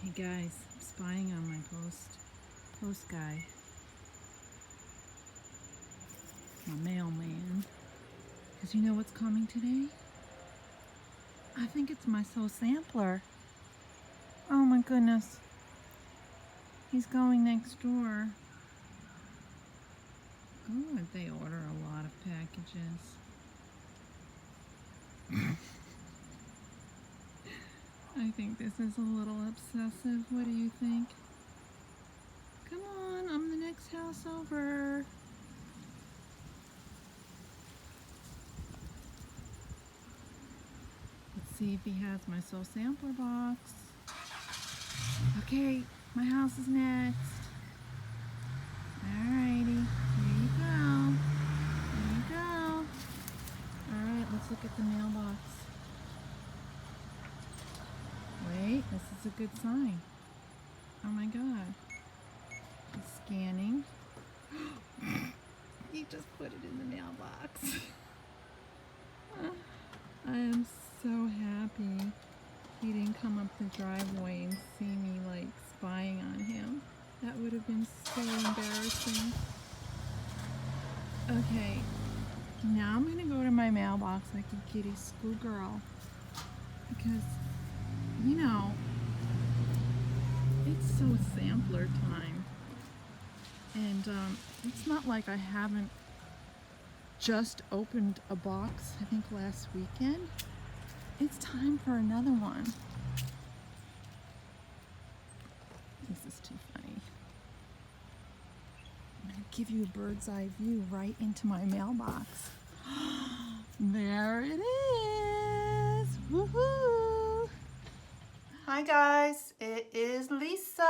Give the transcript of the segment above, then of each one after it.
Hey guys, I'm spying on my post guy, my mailman. Because you know what's coming today? I think it's my soul sampler. Oh my goodness. He's going next door. Oh, they order a lot of packages. I think this is a little obsessive. What do you think? Come on, I'm the next house over. Let's see if he has my soul sampler box. Okay, my house is next. Alrighty, here you go. There you go. Alright, let's look at the mailbox. Wait, this is a good sign. Oh my god. He's scanning. He just put it in the mailbox. I am so happy he didn't come up the driveway and see me like spying on him. That would have been so embarrassing. Okay, now I'm gonna go to my mailbox like a giddy schoolgirl because, you know, it's so sampler time. And it's not like I haven't just opened a box, I think last weekend. It's time for another one. This is too funny. I'm gonna give you a bird's eye view right into my mailbox. There it is. Woohoo! Hi guys, it is Lisa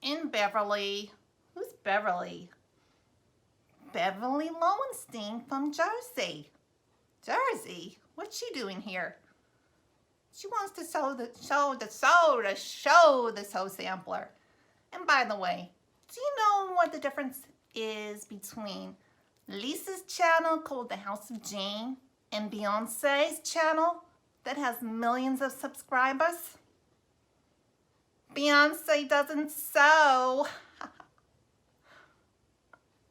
in Beverly. Who's Beverly? Beverly Lowenstein from Jersey. Jersey? What's she doing here? She wants to show the soul sampler. And by the way, do you know what the difference is between Lisa's channel called The House of Jane and Beyonce's channel that has millions of subscribers? Beyonce doesn't sew.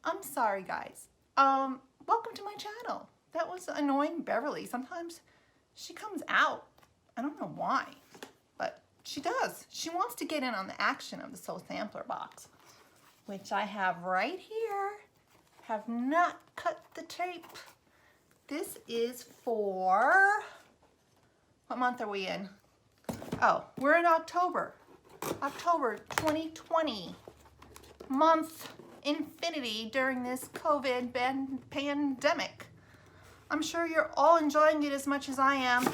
I'm sorry guys. Welcome to my channel. That was annoying Beverly. Sometimes she comes out. I don't know why, but she does. She wants to get in on the action of the soul sampler box, which I have right here. Have not cut the tape. This is for, what month are we in? Oh, we're in October. October 2020. Month infinity during this COVID pandemic. I'm sure you're all enjoying it as much as I am.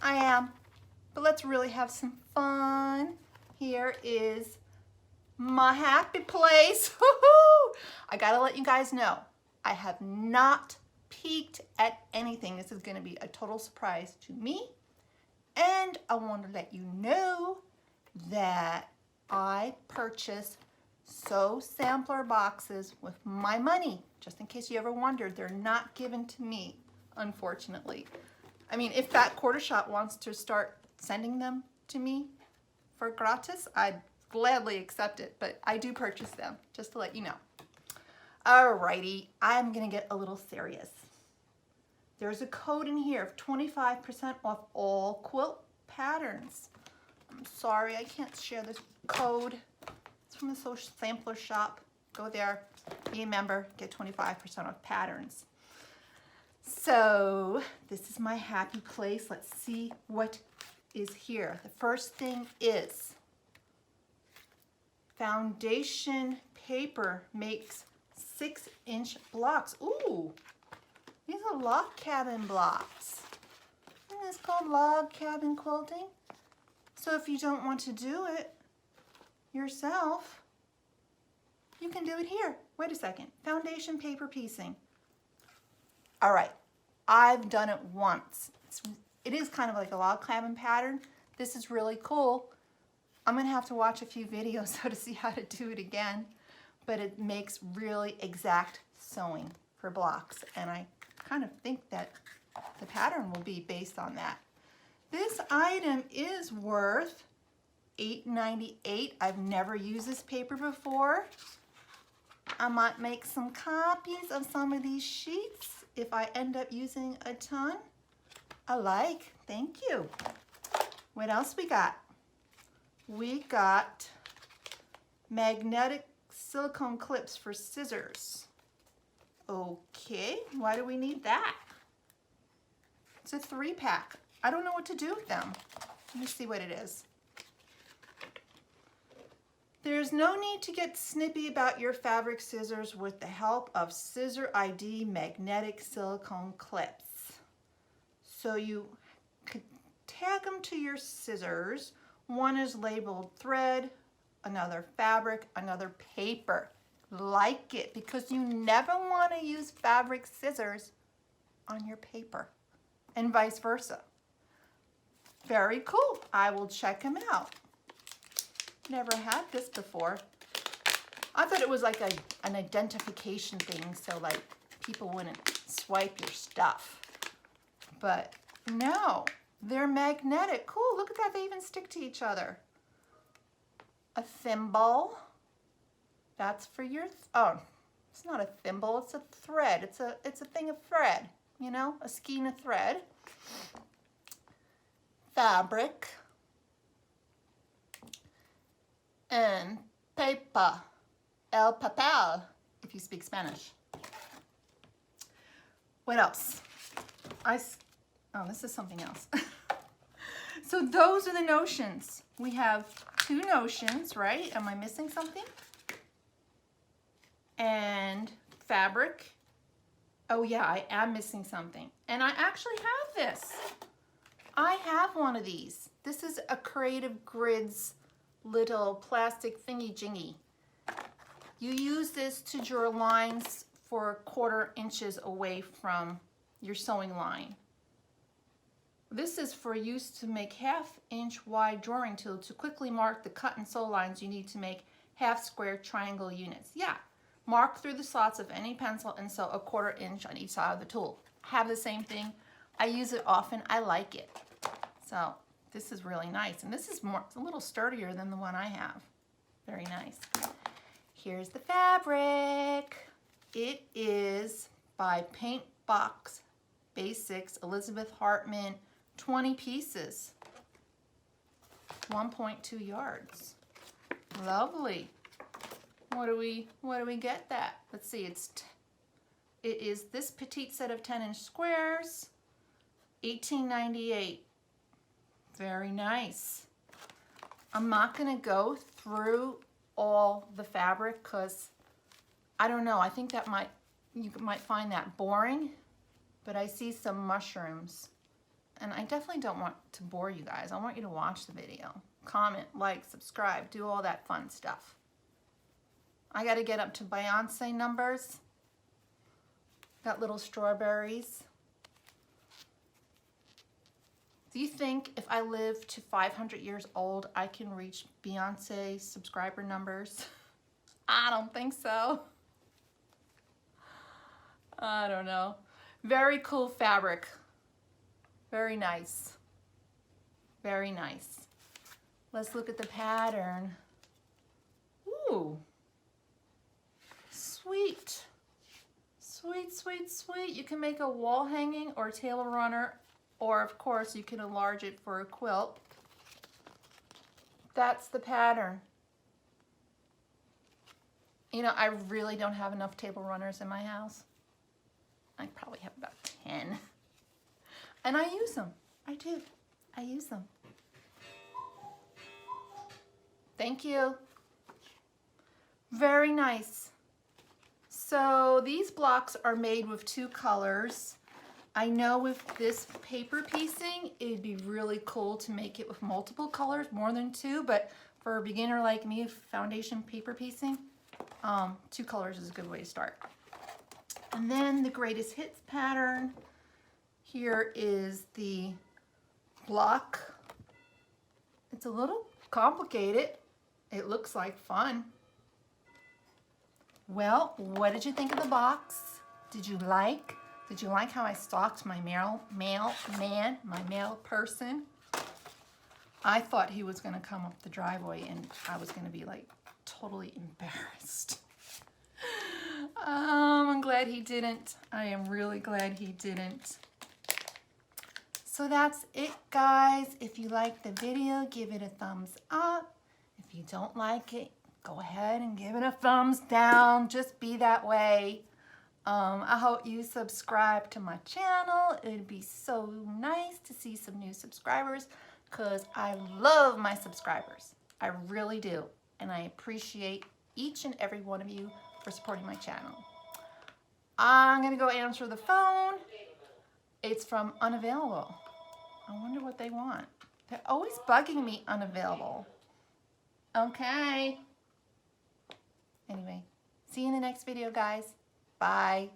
I am. But let's really have some fun. Here is my happy place. Woohoo! I gotta let you guys know, I have not peeked at anything. This is gonna be a total surprise to me. And I want to let you know that I purchased soul sampler boxes with my money. Just in case you ever wondered, they're not given to me, unfortunately. I mean, if that quarter shop wants to start sending them to me for gratis, I'd gladly accept it, but I do purchase them, just to let you know. Alrighty, I'm gonna get a little serious. There's a code in here of 25% off all quilt patterns. I'm sorry, I can't share this code. It's from the soul sampler shop. Go there, be a member, get 25% off patterns. So this is my happy place. Let's see what is here. The first thing is foundation paper makes 6-inch blocks. Ooh, these are log cabin blocks. Isn't this called log cabin quilting? So if you don't want to do it yourself, you can do it here. Wait a second, foundation paper piecing. All right, I've done it once. It is kind of like a log cabin pattern. This is really cool. I'm gonna have to watch a few videos to see how to do it again, but it makes really exact sewing for blocks. And I kind of think that the pattern will be based on that. This item is worth $8.98. I've never used this paper before. I might make some copies of some of these sheets if I end up using a ton. I like, thank you. What else we got? We got magnetic silicone clips for scissors. Okay, why do we need that? It's a 3-pack. I don't know what to do with them. Let me see what it is. There's no need to get snippy about your fabric scissors with the help of Scissor ID magnetic silicone clips. So you could tag them to your scissors. One is labeled thread, another fabric, another paper. Like it, because you never want to use fabric scissors on your paper and vice versa. Very cool. I will check them out. Never had this before. I thought it was like an identification thing, so like people wouldn't swipe your stuff. But no, they're magnetic. Cool, look at that, they even stick to each other. A thimble. That's for your, oh, it's not a thimble, it's a thread. It's a thing of thread, you know, a skein of thread. Fabric. And paper, el papel, if you speak Spanish. What else? Oh, this is something else. So those are the notions. We have 2 notions, right? Am I missing something? And fabric. Oh yeah, I am missing something. And I actually have this. I have one of these. This is a Creative Grids little plastic thingy-jingy. You use this to draw lines for 1/4 inches away from your sewing line. This is for use to make 1/2 inch wide drawing tool to quickly mark the cut and sew lines you need to make 1/2 square triangle units. Yeah, mark through the slots of any pencil and sew 1/4 inch on each side of the tool. I have the same thing. I use it often. I like it. So this is really nice, and this is it's a little sturdier than the one I have. Very nice. Here's the fabric. It is by Paint Box Basics, Elizabeth Hartman, 20 pieces, 1.2 yards. Lovely. What do we get that? Let's see. It is this petite set of 10-inch squares, $18.98. Very nice. I'm not going to go through all the fabric because I don't know. I think that you might find that boring, but I see some mushrooms, and I definitely don't want to bore you guys. I want you to watch the video, comment, like, subscribe, do all that fun stuff. I got to get up to Beyonce numbers. Got little strawberries. Do you think if I live to 500 years old, I can reach Beyonce subscriber numbers? I don't think so. I don't know. Very cool fabric. Very nice. Very nice. Let's look at the pattern. Ooh. Sweet. Sweet, sweet, sweet. You can make a wall hanging or table runner, or of course you can enlarge it for a quilt. That's the pattern. You know, I really don't have enough table runners in my house. I probably have about 10. And I use them. I do. I use them. Thank you. Very nice. So these blocks are made with 2 colors. I know with this paper piecing, it'd be really cool to make it with multiple colors, more than 2, but for a beginner like me, foundation paper piecing, 2 colors is a good way to start. And then the greatest hits pattern. Here is the block. It's a little complicated. It looks like fun. Well, what did you think of the box? Did you like how I stalked my mail person? I thought he was going to come up the driveway and I was going to be like totally embarrassed. I'm glad he didn't. I am really glad he didn't. So that's it, guys. If you like the video, give it a thumbs up. If you don't like it, go ahead and give it a thumbs down. Just be that way. I hope you subscribe to my channel. It'd be so nice to see some new subscribers because I love my subscribers. I really do. And I appreciate each and every one of you for supporting my channel. I'm going to go answer the phone. It's from unavailable. I wonder what they want. They're always bugging me unavailable. Okay. Anyway, see you in the next video, guys. Bye.